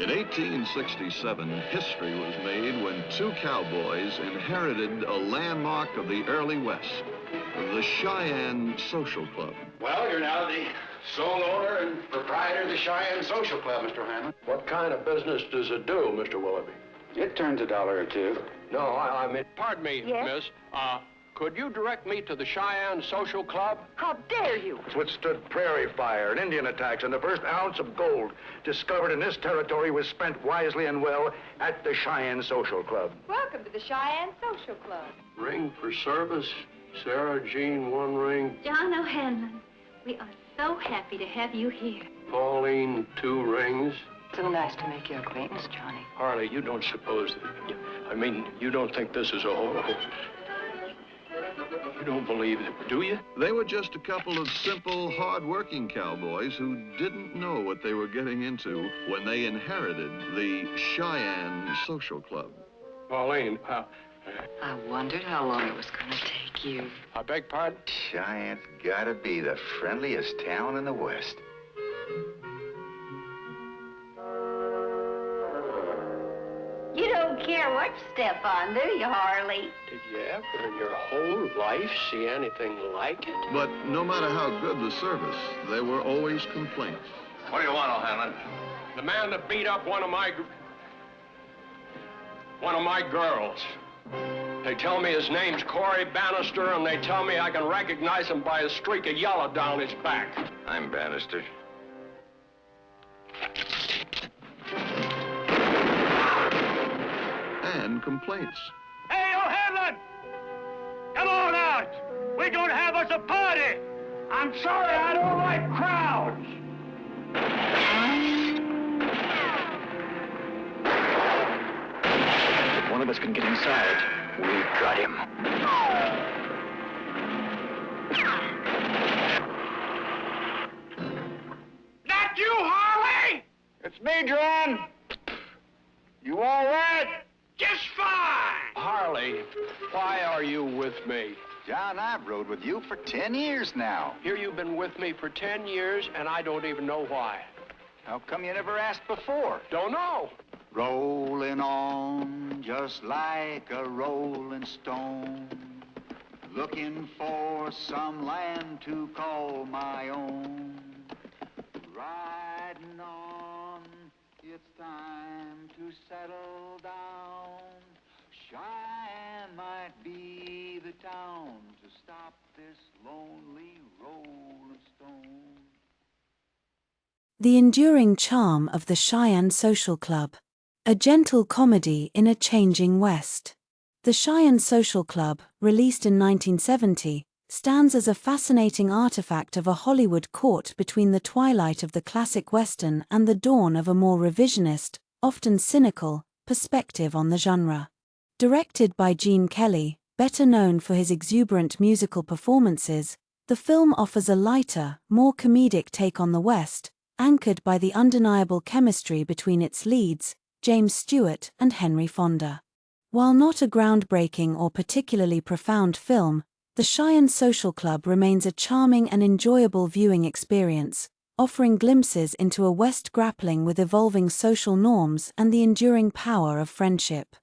In 1867, history was made when two cowboys inherited a landmark of the early West, the Cheyenne Social Club. Well, you're now the sole owner and proprietor of the Cheyenne Social Club, Mr. O'Hanlon. What kind of business does it do, Mr. Willoughby? It turns $1 or two. No, I mean... Pardon me, Yes? miss. Could you direct me to the Cheyenne Social Club? How dare you? It's withstood prairie fire and Indian attacks, and the first ounce of gold discovered in this territory was spent wisely and well at the Cheyenne Social Club. Welcome to the Cheyenne Social Club. Ring for service. Sarah Jean, 1 ring. John O'Hanlon, we are so happy to have you here. Pauline, 2 rings. So nice to make your acquaintance, Johnny. Harley, you don't suppose that... I mean, you don't think this is a whole... You don't believe it, do you? They were just a couple of simple, hard-working cowboys who didn't know what they were getting into when they inherited the Cheyenne Social Club. Pauline, I wondered how long it was going to take you. I beg pardon? Cheyenne's gotta be the friendliest town in the West. You don't care what you step on, do you, Harley? Did you ever in your whole life see anything like it? But no matter how good the service, there were always complaints. What do you want, O'Hanlon? The man that beat up one of my girls. They tell me his name's Corey Bannister, and they tell me I can recognize him by a streak of yellow down his back. I'm Bannister. And complaints. Hey, O'Hanlon! Come on out! We're gonna have us a party! I'm sorry, I don't like crowds! If one of us can get inside, we've got him. Not you, Harley! It's me, John. You all right? Just fine! Harley, why are you with me? John, I've rode with you for 10 years now. Here you've been with me for 10 years, and I don't even know why. How come you never asked before? Don't know. Rolling on just like a rolling stone, looking for some land to call my own. Riding on, it's time to settle down. Cheyenne might be the town to stop this lonely rolling stone. The enduring charm of the Cheyenne Social Club. A gentle comedy in a changing West. The Cheyenne Social Club, released in 1970, stands as a fascinating artifact of a Hollywood caught between the twilight of the classic Western and the dawn of a more revisionist, often cynical, perspective on the genre. Directed by Gene Kelly, better known for his exuberant musical performances, the film offers a lighter, more comedic take on the West, anchored by the undeniable chemistry between its leads, James Stewart and Henry Fonda. While not a groundbreaking or particularly profound film, the Cheyenne Social Club remains a charming and enjoyable viewing experience, offering glimpses into a West grappling with evolving social norms and the enduring power of friendship.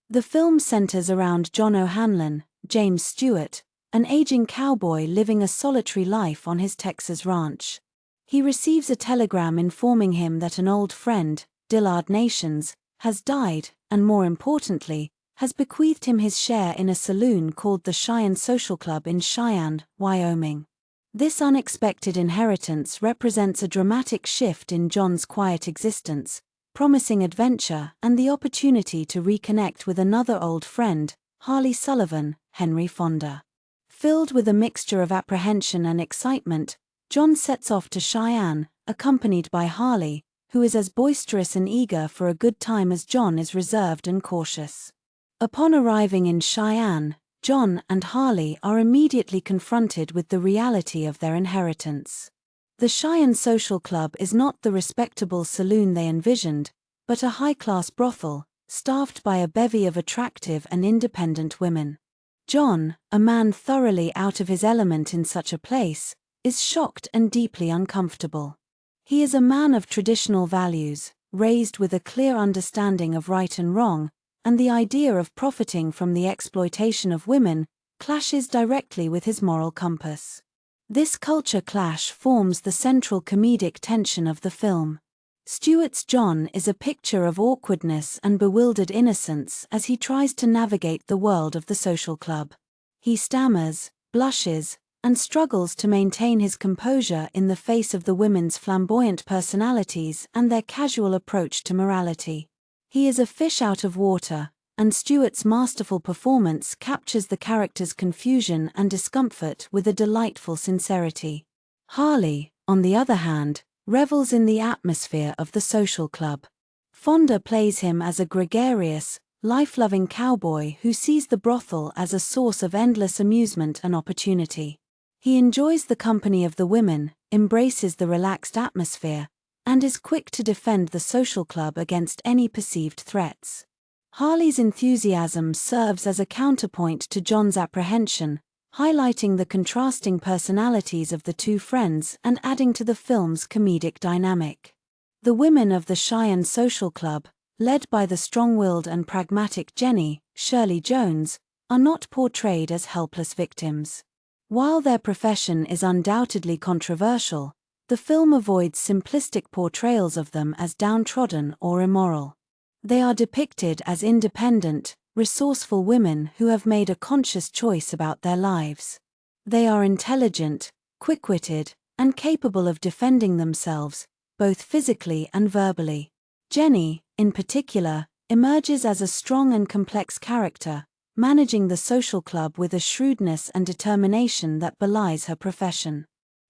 The film centers around John O'Hanlon, James Stewart, an aging cowboy living a solitary life on his Texas ranch. He receives a telegram informing him that an old friend, Dillard Nations, has died, and more importantly, has bequeathed him his share in a saloon called the Cheyenne Social Club in Cheyenne, Wyoming. This unexpected inheritance represents a dramatic shift in John's quiet existence, promising adventure and the opportunity to reconnect with another old friend, Harley Sullivan, Henry Fonda. Filled with a mixture of apprehension and excitement, John sets off to Cheyenne, accompanied by Harley, who is as boisterous and eager for a good time as John is reserved and cautious. Upon arriving in Cheyenne, John and Harley are immediately confronted with the reality of their inheritance. The Cheyenne Social Club is not the respectable saloon they envisioned, but a high-class brothel, staffed by a bevy of attractive and independent women. John, a man thoroughly out of his element in such a place, is shocked and deeply uncomfortable. He is a man of traditional values, raised with a clear understanding of right and wrong, and the idea of profiting from the exploitation of women clashes directly with his moral compass. This culture clash forms the central comedic tension of the film. Stewart's John is a picture of awkwardness and bewildered innocence as he tries to navigate the world of the social club. He stammers, blushes, and struggles to maintain his composure in the face of the women's flamboyant personalities and their casual approach to morality. He is a fish out of water, and Stewart's masterful performance captures the character's confusion and discomfort with a delightful sincerity. Harley, on the other hand, revels in the atmosphere of the social club. Fonda plays him as a gregarious, life-loving cowboy who sees the brothel as a source of endless amusement and opportunity. He enjoys the company of the women, embraces the relaxed atmosphere, and is quick to defend the social club against any perceived threats. Harley's enthusiasm serves as a counterpoint to John's apprehension, highlighting the contrasting personalities of the two friends and adding to the film's comedic dynamic. The women of the Cheyenne Social Club, led by the strong-willed and pragmatic Jenny, Shirley Jones, are not portrayed as helpless victims. While their profession is undoubtedly controversial, the film avoids simplistic portrayals of them as downtrodden or immoral. They are depicted as independent, resourceful women who have made a conscious choice about their lives. They are intelligent, quick-witted, and capable of defending themselves, both physically and verbally. Jenny, in particular, emerges as a strong and complex character, managing the social club with a shrewdness and determination that belies her profession.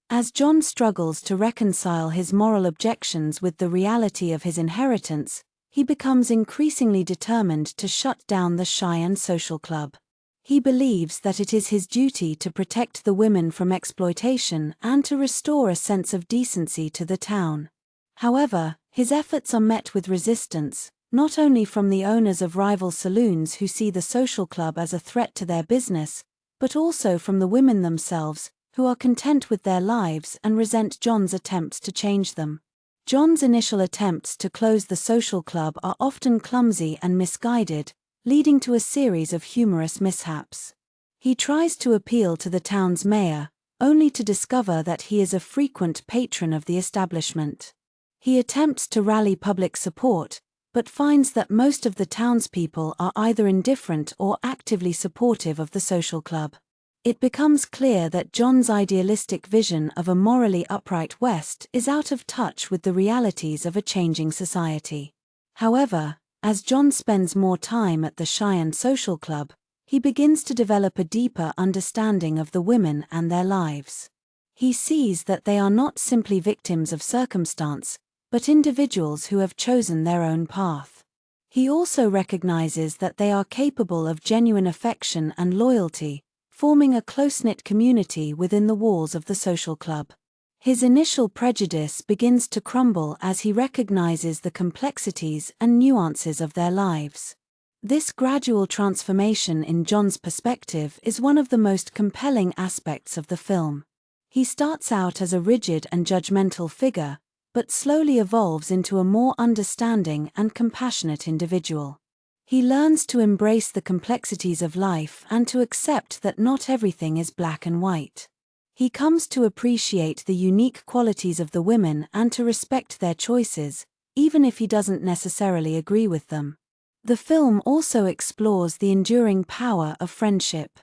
As John struggles to reconcile his moral objections with the reality of his inheritance, he becomes increasingly determined to shut down the Cheyenne Social Club. He believes that it is his duty to protect the women from exploitation and to restore a sense of decency to the town. However, his efforts are met with resistance, not only from the owners of rival saloons who see the social club as a threat to their business, but also from the women themselves, who are content with their lives and resent John's attempts to change them. John's initial attempts to close the social club are often clumsy and misguided, leading to a series of humorous mishaps. He tries to appeal to the town's mayor, only to discover that he is a frequent patron of the establishment. He attempts to rally public support, but finds that most of the townspeople are either indifferent or actively supportive of the social club. It becomes clear that John's idealistic vision of a morally upright West is out of touch with the realities of a changing society. However, as John spends more time at the Cheyenne Social Club, he begins to develop a deeper understanding of the women and their lives. He sees that they are not simply victims of circumstance, but individuals who have chosen their own path. He also recognizes that they are capable of genuine affection and loyalty, forming a close-knit community within the walls of the social club. His initial prejudice begins to crumble as he recognizes the complexities and nuances of their lives. This gradual transformation in John's perspective is one of the most compelling aspects of the film. He starts out as a rigid and judgmental figure, but slowly evolves into a more understanding and compassionate individual. He learns to embrace the complexities of life and to accept that not everything is black and white. He comes to appreciate the unique qualities of the women and to respect their choices, even if he doesn't necessarily agree with them. The film also explores the enduring power of friendship.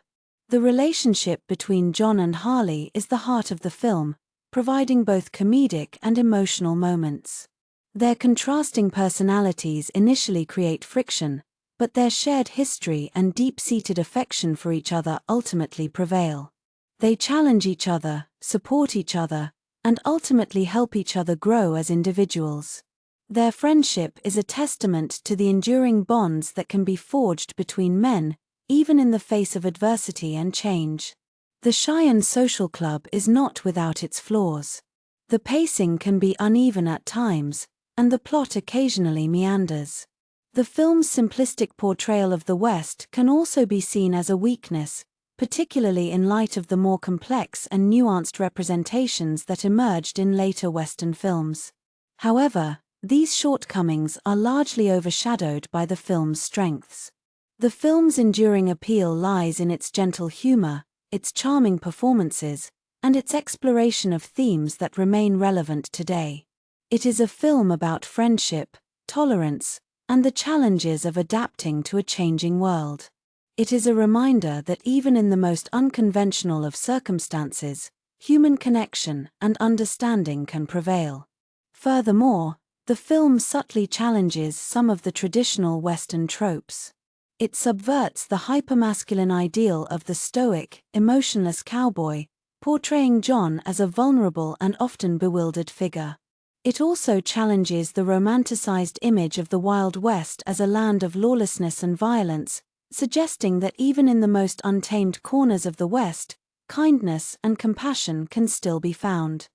The relationship between John and Harley is the heart of the film, providing both comedic and emotional moments. Their contrasting personalities initially create friction, but their shared history and deep-seated affection for each other ultimately prevail. They challenge each other, support each other, and ultimately help each other grow as individuals. Their friendship is a testament to the enduring bonds that can be forged between men, even in the face of adversity and change. The Cheyenne Social Club is not without its flaws. The pacing can be uneven at times, and the plot occasionally meanders. The film's simplistic portrayal of the West can also be seen as a weakness, particularly in light of the more complex and nuanced representations that emerged in later Western films. However, these shortcomings are largely overshadowed by the film's strengths. The film's enduring appeal lies in its gentle humor, its charming performances, and its exploration of themes that remain relevant today. It is a film about friendship, tolerance, and the challenges of adapting to a changing world. It is a reminder that even in the most unconventional of circumstances, human connection and understanding can prevail. Furthermore, the film subtly challenges some of the traditional Western tropes. It subverts the hypermasculine ideal of the stoic, emotionless cowboy, portraying John as a vulnerable and often bewildered figure. It also challenges the romanticized image of the Wild West as a land of lawlessness and violence, suggesting that even in the most untamed corners of the West, kindness and compassion can still be found.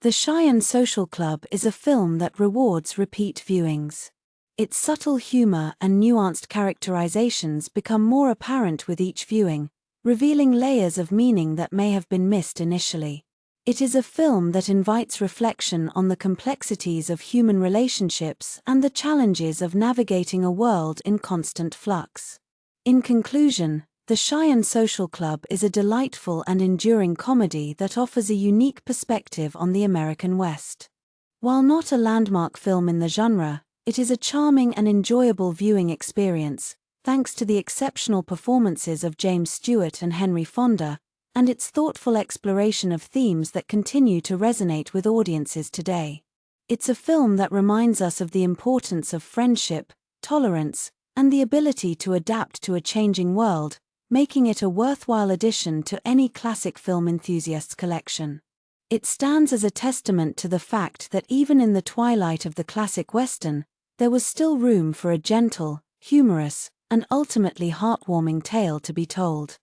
The Cheyenne Social Club is a film that rewards repeat viewings. Its subtle humor and nuanced characterizations become more apparent with each viewing, revealing layers of meaning that may have been missed initially. It is a film that invites reflection on the complexities of human relationships and the challenges of navigating a world in constant flux. In conclusion, The Cheyenne Social Club is a delightful and enduring comedy that offers a unique perspective on the American West. While not a landmark film in the genre, it is a charming and enjoyable viewing experience, thanks to the exceptional performances of James Stewart and Henry Fonda, and its thoughtful exploration of themes that continue to resonate with audiences today. It's a film that reminds us of the importance of friendship, tolerance, and the ability to adapt to a changing world, making it a worthwhile addition to any classic film enthusiast's collection. It stands as a testament to the fact that even in the twilight of the classic Western, there was still room for a gentle, humorous, and ultimately heartwarming tale to be told.